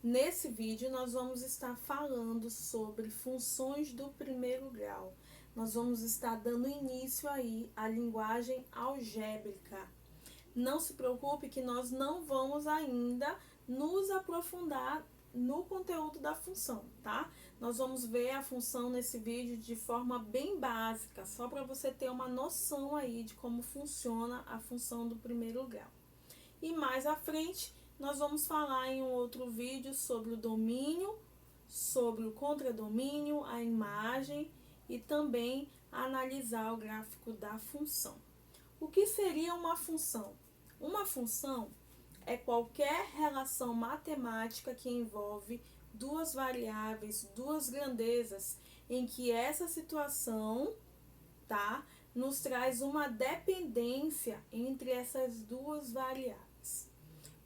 Nesse vídeo, nós vamos estar falando sobre funções do primeiro grau. Nós vamos estar dando início aí à linguagem algébrica. Não se preocupe que nós não vamos ainda nos aprofundar no conteúdo da função, tá? Nós vamos ver a função nesse vídeo de forma bem básica, só para você ter uma noção aí de como funciona a função do primeiro grau. E mais à frente, nós vamos falar em um outro vídeo sobre o domínio, sobre o contradomínio, a imagem e também analisar o gráfico da função. O que seria uma função? Uma função é qualquer relação matemática que envolve duas variáveis, duas grandezas, em que essa situação, tá, nos traz uma dependência entre essas duas variáveis.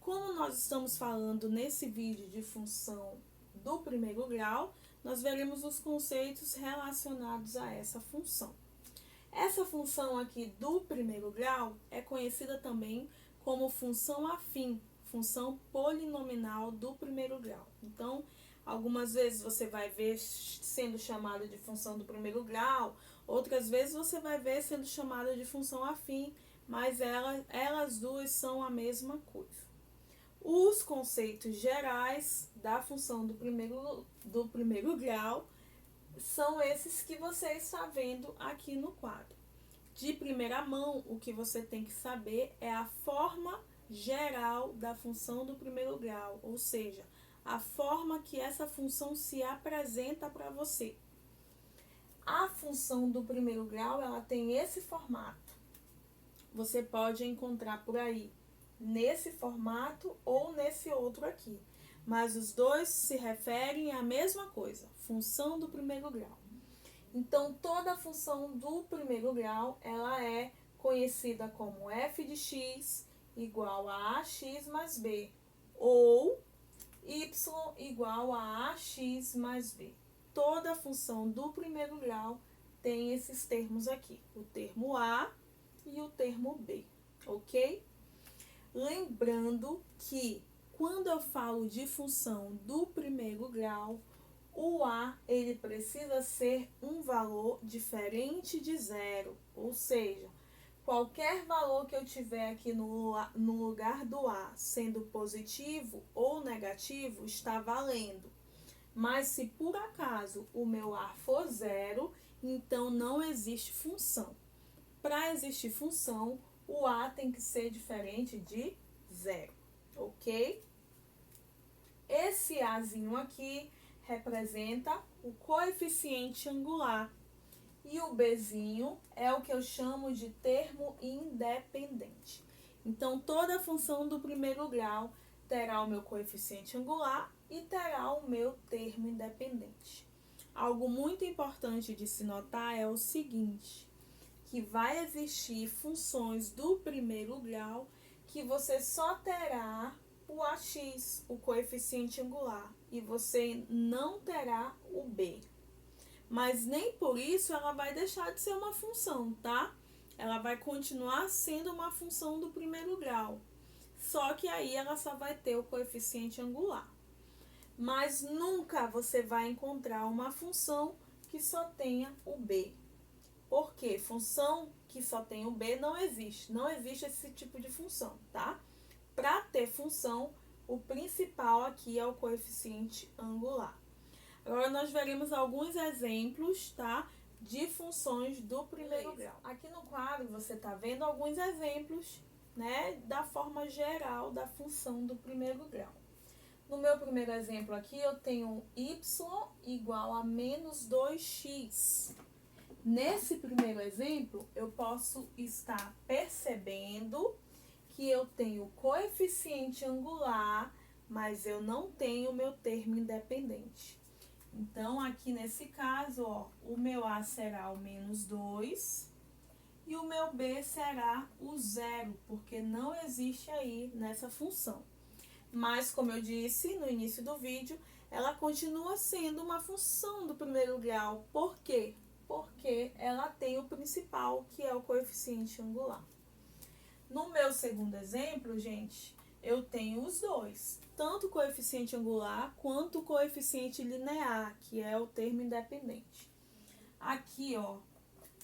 Como nós estamos falando nesse vídeo de função do primeiro grau, nós veremos os conceitos relacionados a essa função. Essa função aqui do primeiro grau é conhecida também como função afim, função polinomial do primeiro grau. Então, algumas vezes você vai ver sendo chamada de função do primeiro grau, outras vezes você vai ver sendo chamada de função afim, mas elas duas são a mesma coisa. Os conceitos gerais da função do primeiro grau são esses que você está vendo aqui no quadro. De primeira mão, o que você tem que saber é a forma geral da função do primeiro grau, ou seja, a forma que essa função se apresenta para você. A função do primeiro grau, ela tem esse formato. Você pode encontrar por aí nesse formato ou nesse outro aqui, mas os dois se referem à mesma coisa, função do primeiro grau. Então, toda a função do primeiro grau, ela é conhecida como f de x igual a ax mais b, ou y igual a ax mais b. Toda a função do primeiro grau tem esses termos aqui, o termo a e o termo b, ok? Lembrando que quando eu falo de função do primeiro grau, o a ele precisa ser um valor diferente de zero, ou seja, qualquer valor que eu tiver aqui no lugar do a sendo positivo ou negativo está valendo. Mas se por acaso o meu a for zero, então não existe função. Para existir função, o a tem que ser diferente de zero, ok? Esse azinho aqui representa o coeficiente angular e o bzinho é o que eu chamo de termo independente. Então, toda função do primeiro grau terá o meu coeficiente angular e terá o meu termo independente. Algo muito importante de se notar é o seguinte, que vai existir funções do primeiro grau que você só terá o ax, o coeficiente angular, e você não terá o b. Mas nem por isso ela vai deixar de ser uma função, tá? Ela vai continuar sendo uma função do primeiro grau, só que aí ela só vai ter o coeficiente angular. Mas nunca você vai encontrar uma função que só tenha o b. Porque função que só tem o b não existe. Não existe esse tipo de função, tá? Para ter função, o principal aqui é o coeficiente angular. Agora, nós veremos alguns exemplos, tá? De funções do primeiro grau. Aqui no quadro, você está vendo alguns exemplos, né? Da forma geral da função do primeiro grau. No meu primeiro exemplo aqui, eu tenho y igual a menos 2x. Nesse primeiro exemplo, eu posso estar percebendo que eu tenho coeficiente angular, mas eu não tenho meu termo independente. Então, aqui nesse caso, ó, o meu a será o menos 2 e o meu b será o zero, porque não existe aí nessa função. Mas, como eu disse no início do vídeo, ela continua sendo uma função do primeiro grau. Por quê? Porque ela tem o principal, que é o coeficiente angular. No meu segundo exemplo, gente, eu tenho os dois, tanto o coeficiente angular quanto o coeficiente linear, que é o termo independente. Aqui, ó,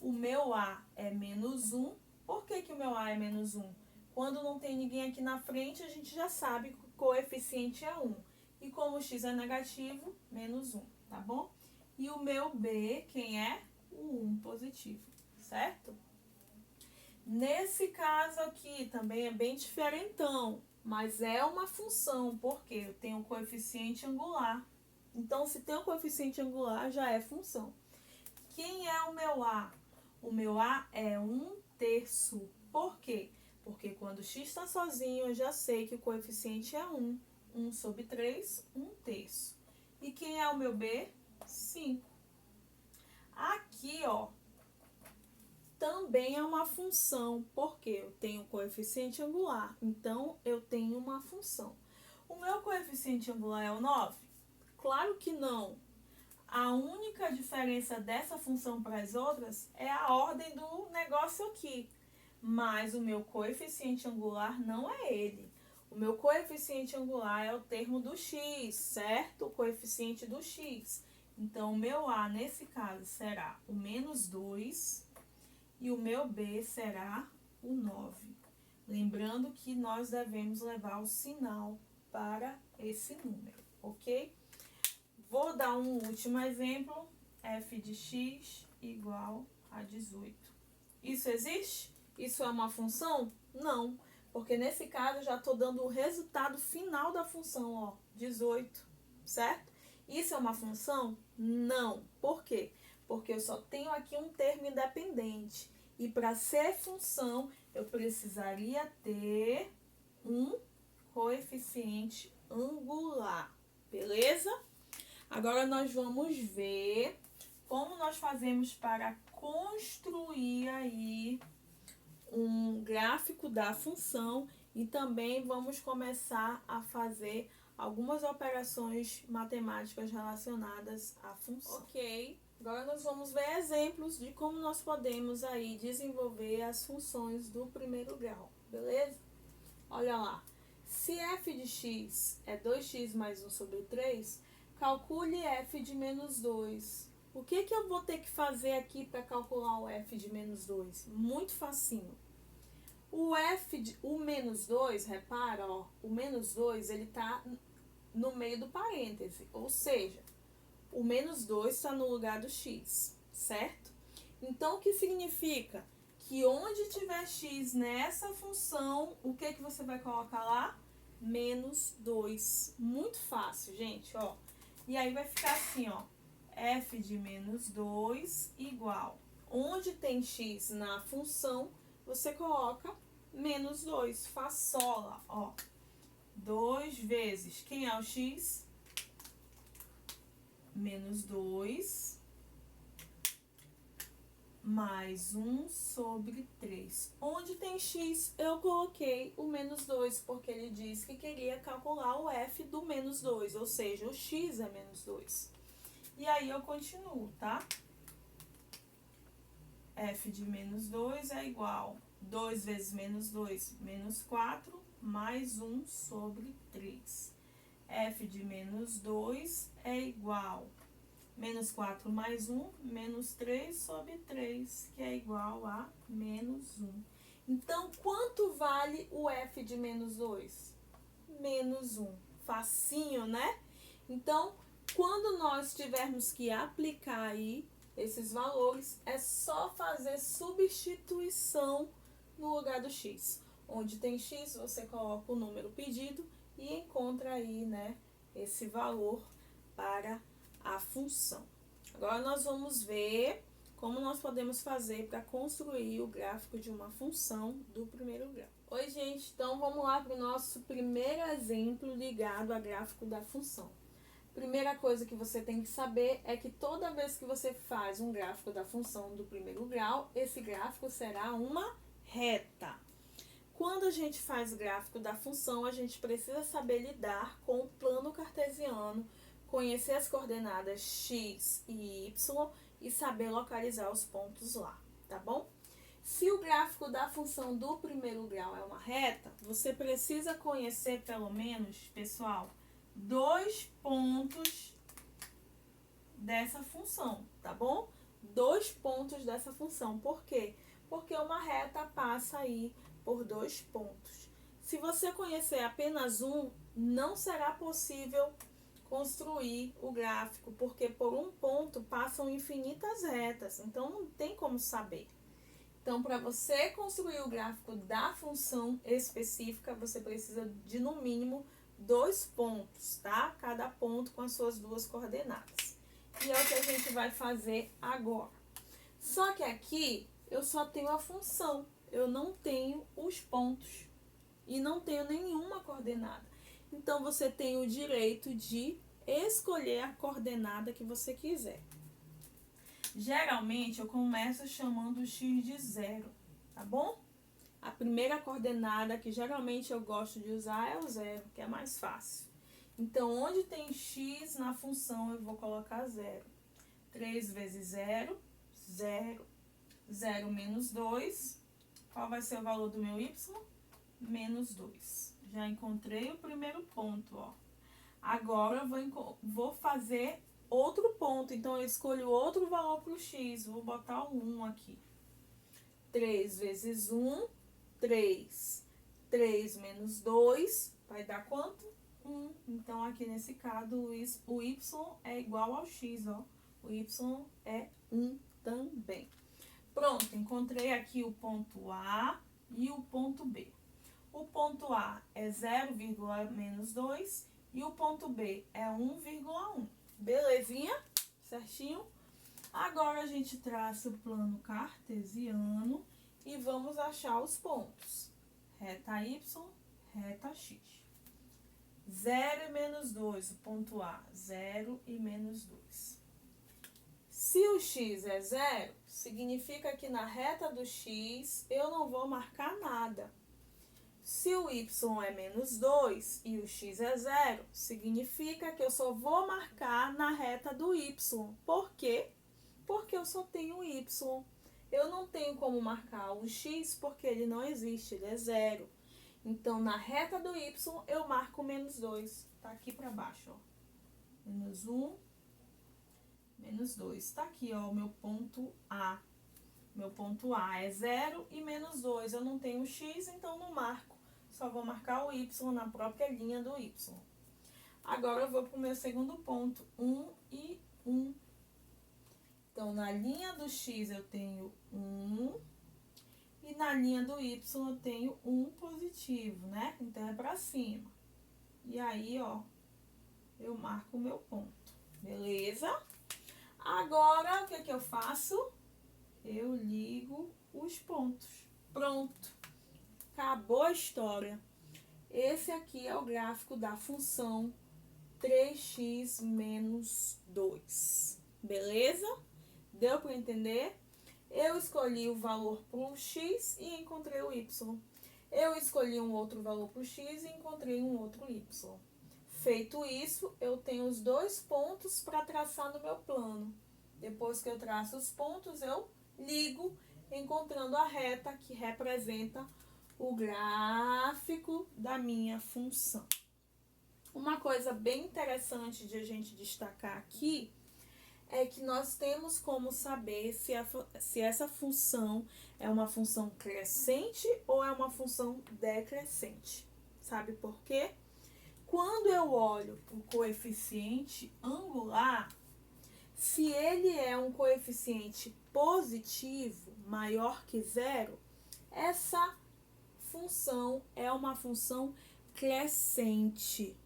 o meu A é menos 1. Por que o meu A é menos 1? Quando não tem ninguém aqui na frente, a gente já sabe que o coeficiente é 1. E como o x é negativo, menos 1, tá bom? E o meu B, quem é? O 1 positivo, certo? Nesse caso aqui também é bem diferentão, mas é uma função, porque eu tenho um coeficiente angular. Então, se tem um coeficiente angular, já é função. Quem é o meu A? O meu A é 1/3. Por quê? Porque quando x está sozinho, eu já sei que o coeficiente é 1. 1/3, 1/3. E quem é o meu B? 5. Aqui, ó, também é uma função, porque eu tenho coeficiente angular, então eu tenho uma função. O meu coeficiente angular é o 9? Claro que não. A única diferença dessa função para as outras é a ordem do negócio aqui. Mas o meu coeficiente angular não é ele. O meu coeficiente angular é o termo do x, certo? O coeficiente do x. Então, o meu A, nesse caso, será o menos 2 e o meu B será o 9. Lembrando que nós devemos levar o sinal para esse número, ok? Vou dar um último exemplo, f de x igual a 18. Isso existe? Isso é uma função? Não, porque nesse caso eu já estou dando o resultado final da função, ó, 18, certo? Isso é uma função? Não. Por quê? Porque eu só tenho aqui um termo independente. E para ser função, eu precisaria ter um coeficiente angular, beleza? Agora nós vamos ver como nós fazemos para construir aí um gráfico da função e também vamos começar a fazer algumas operações matemáticas relacionadas à função. Ok, agora nós vamos ver exemplos de como nós podemos aí desenvolver as funções do primeiro grau, beleza? Olha lá, se f de x é 2x mais 1/3, calcule f de menos 2. O que eu vou ter que fazer aqui para calcular o f de menos 2? Muito facinho. O menos 2, repara, ó, o menos 2 ele está no meio do parêntese, ou seja, o menos 2 está no lugar do x, certo? Então, o que significa? Que onde tiver x nessa função, o que você vai colocar lá? Menos 2. Muito fácil, gente, ó. E aí vai ficar assim, ó, f de menos 2 igual. Onde tem x na função, você coloca menos 2, façola, ó. 2 vezes, quem é o x? Menos 2 mais 1/3. Onde tem x, eu coloquei o menos 2, porque ele disse que queria calcular o f do menos 2, ou seja, o x é menos 2. E aí eu continuo, tá? F de menos 2 é igual 2 vezes menos 2, menos 4, mais 1/3. F de menos 2 é igual menos 4 mais 1, menos 3/3, que é igual a menos 1. Então, quanto vale o f de menos 2? Menos 1. Facinho, né? Então, quando nós tivermos que aplicar aí esses valores, é só fazer substituição no lugar do x. Onde tem x, você coloca o número pedido e encontra aí, né, esse valor para a função. Agora nós vamos ver como nós podemos fazer para construir o gráfico de uma função do primeiro grau. Oi, gente, então vamos lá para o nosso primeiro exemplo ligado a gráfico da função. Primeira coisa que você tem que saber é que toda vez que você faz um gráfico da função do primeiro grau, esse gráfico será uma reta. Quando a gente faz gráfico da função, a gente precisa saber lidar com o plano cartesiano, conhecer as coordenadas x e y e saber localizar os pontos lá, tá bom? Se o gráfico da função do primeiro grau é uma reta, você precisa conhecer pelo menos, pessoal, 2 pontos dessa função, tá bom? 2 pontos dessa função. Por quê? Porque uma reta passa aí por 2 pontos. Se você conhecer apenas um, não será possível construir o gráfico, porque por um ponto passam infinitas retas, então não tem como saber. Então, para você construir o gráfico da função específica, você precisa de, no mínimo, 2 pontos, tá? Cada ponto com as suas 2 coordenadas. E é o que a gente vai fazer agora. Só que aqui, eu só tenho a função, eu não tenho os pontos. E não tenho nenhuma coordenada. Então, você tem o direito de escolher a coordenada que você quiser. Geralmente, eu começo chamando o x de 0, tá bom? A primeira coordenada que geralmente eu gosto de usar é o 0, que é mais fácil. Então, onde tem x na função, eu vou colocar 0. 3 vezes 0, 0. 0 menos 2. Qual vai ser o valor do meu y? Menos 2. Já encontrei o primeiro ponto, ó. Agora eu vou fazer outro ponto, então eu escolho outro valor para o x, vou botar o 1 aqui. 3 vezes 1, 3. 3 menos 2, vai dar quanto? 1. Então, aqui nesse caso, o y é igual ao x, ó. O y é 1 também. Pronto, encontrei aqui o ponto A e o ponto B. O ponto A é 0, menos 2 e o ponto B é 1,1. Belezinha? Certinho? Agora a gente traça o plano cartesiano e vamos achar os pontos. Reta y, reta x. 0 e menos 2, o ponto A, 0 e menos 2. Se o x é 0, significa que na reta do x eu não vou marcar nada. Se o y é menos 2 e o x é 0, significa que eu só vou marcar na reta do y. Por quê? Porque eu só tenho y. Eu não tenho como marcar o x porque ele não existe, ele é 0. Então, na reta do y, eu marco menos 2. Tá aqui para baixo, ó. Menos 1, menos 2. Tá aqui, ó, o meu ponto A. Meu ponto A é 0 e menos 2. Eu não tenho x, então não marco. Só vou marcar o y na própria linha do y. Agora, eu vou para o meu segundo ponto. 1 e 1. Então, na linha do x eu tenho 1. E na linha do y eu tenho 1 positivo, né? Então, é para cima. E aí, ó, eu marco o meu ponto. Beleza? Agora, o que eu faço? Eu ligo os pontos. Pronto. Acabou a história. Esse aqui é o gráfico da função 3x menos 2. Beleza? Deu para entender? Eu escolhi o valor para o x e encontrei o y. Eu escolhi um outro valor para o x e encontrei um outro y. Feito isso, eu tenho os 2 pontos para traçar no meu plano. Depois que eu traço os pontos, eu ligo, encontrando a reta que representa o gráfico da minha função. Uma coisa bem interessante de a gente destacar aqui é que nós temos como saber se essa função é uma função crescente ou é uma função decrescente. Sabe por quê? Quando eu olho o coeficiente angular, se ele é um coeficiente positivo maior que 0, essa função é uma função crescente.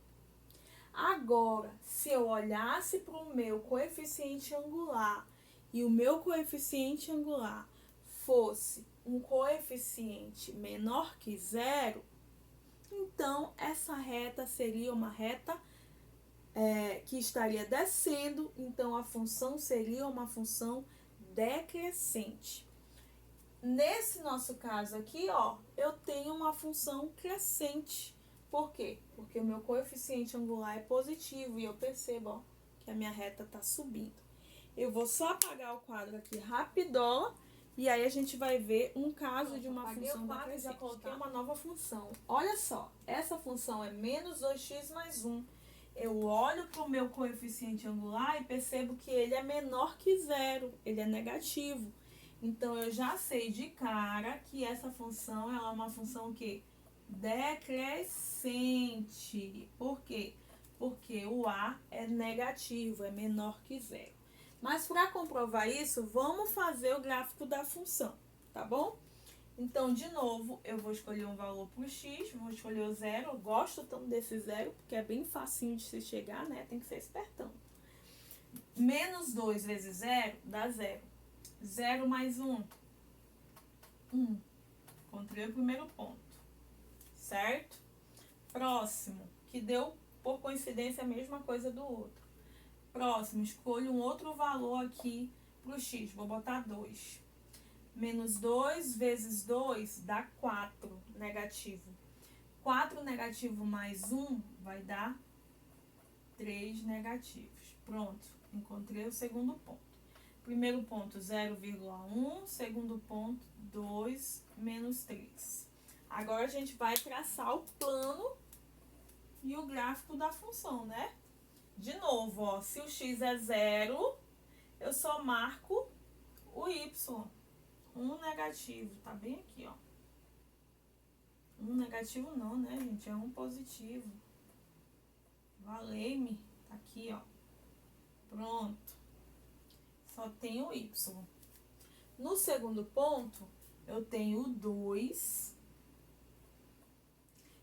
Agora, se eu olhasse para o meu coeficiente angular e o meu coeficiente angular fosse um coeficiente menor que 0, então essa reta seria uma reta que estaria descendo, então a função seria uma função decrescente. Nesse nosso caso aqui, ó, eu tenho uma função crescente. Por quê? Porque o meu coeficiente angular é positivo e eu percebo, ó, que a minha reta está subindo. Eu vou só apagar o quadro aqui rapidão E aí a gente vai ver um caso de uma função decrescente. Já coloquei uma nova função. Olha só, essa função é menos 2x mais 1. Eu olho para o meu coeficiente angular e percebo que ele é menor que zero, ele é negativo. Então, eu já sei de cara que essa função ela é uma função que decrescente. Por quê? Porque o a é negativo, é menor que zero. Mas para comprovar isso, vamos fazer o gráfico da função, tá bom? Então, de novo, eu vou escolher um valor para o x, vou escolher o zero. Eu gosto tanto desse zero, porque é bem facinho de se chegar, né? Tem que ser espertão. Menos 2 vezes zero dá zero. 0 mais 1, 1. Encontrei o primeiro ponto, certo? Próximo, que deu, por coincidência, a mesma coisa do outro. Próximo, escolho um outro valor aqui para o x, vou botar 2. Menos 2 vezes 2 dá 4, negativo. 4 negativo mais 1 vai dar 3 negativos. Pronto, encontrei o segundo ponto. Primeiro ponto, 0,1. Segundo ponto, 2 menos 3. Agora, a gente vai traçar o plano e o gráfico da função, né? De novo, ó, se o x é 0, eu só marco o y. Um negativo, tá bem aqui, ó. Um negativo não, né, gente? É um positivo. Valei-me. Tá aqui, ó. Pronto. Só tem o y. No segundo ponto, eu tenho o 2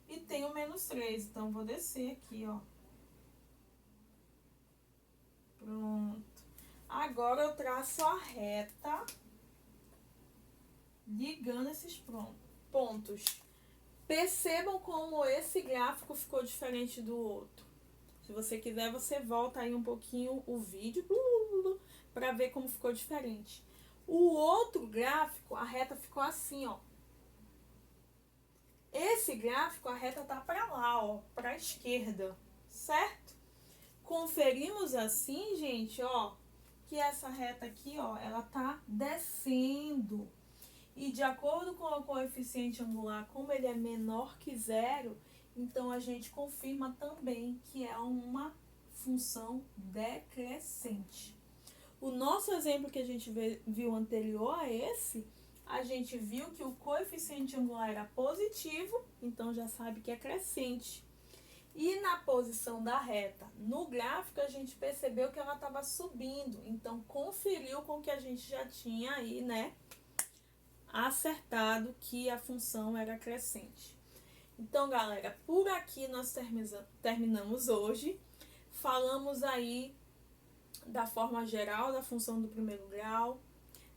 e tenho o menos 3. Então, vou descer aqui, ó. Pronto. Agora, eu traço a reta ligando esses pontos. Percebam como esse gráfico ficou diferente do outro. Se você quiser, você volta aí um pouquinho o vídeo para ver como ficou diferente. O outro gráfico, a reta ficou assim, ó. Esse gráfico, a reta tá para lá, ó, para a esquerda, certo? Conferimos assim, gente, ó, que essa reta aqui, ó, ela tá descendo. E de acordo com o coeficiente angular, como ele é menor que zero, então a gente confirma também que é uma função decrescente. O nosso exemplo que a gente viu anterior a esse, a gente viu que o coeficiente angular era positivo, então já sabe que é crescente. E na posição da reta no gráfico, a gente percebeu que ela estava subindo, então conferiu com o que a gente já tinha aí, né? Acertado que a função era crescente. Então, galera, por aqui nós terminamos hoje. Falamos aí da forma geral da função do primeiro grau.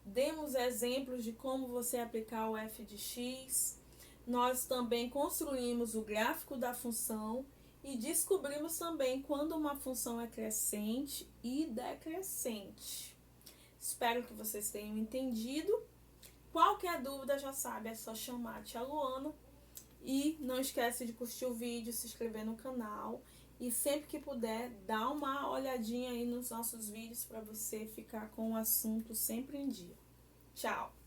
Demos exemplos de como você aplicar o f de x. Nós também construímos o gráfico da função e descobrimos também quando uma função é crescente e decrescente. Espero que vocês tenham entendido. Qualquer dúvida, já sabe, é só chamar a tia Luana. E não esquece de curtir o vídeo, se inscrever no canal. E sempre que puder, dá uma olhadinha aí nos nossos vídeos para você ficar com o assunto sempre em dia. Tchau!